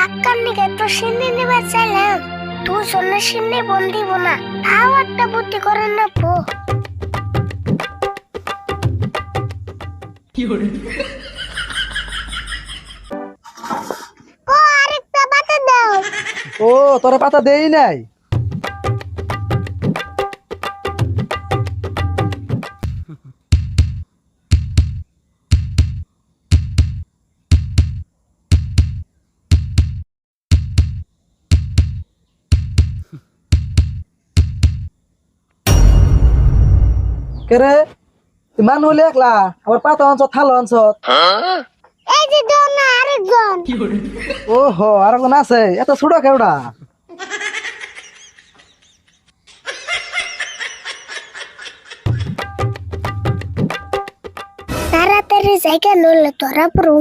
টাক্কার নিকে তো সিন্নি নিবে চাইলাম, দুজনে সিন্নি বন দিব না, তাও একটা বুদ্ধি করেন না পো। ও আরেকটা পাতা দাও। ও তোরে পাতা দেই নাই। কে রে তুই মান হলে একলা আবার পাতা আনছ থালো আনছ। এই যে দাও না আরেকজন। ও হো আর কোন আছে এত ছোট কেউডা? তাড়াতাড়ি জায়গা নলে তোরা পুরো।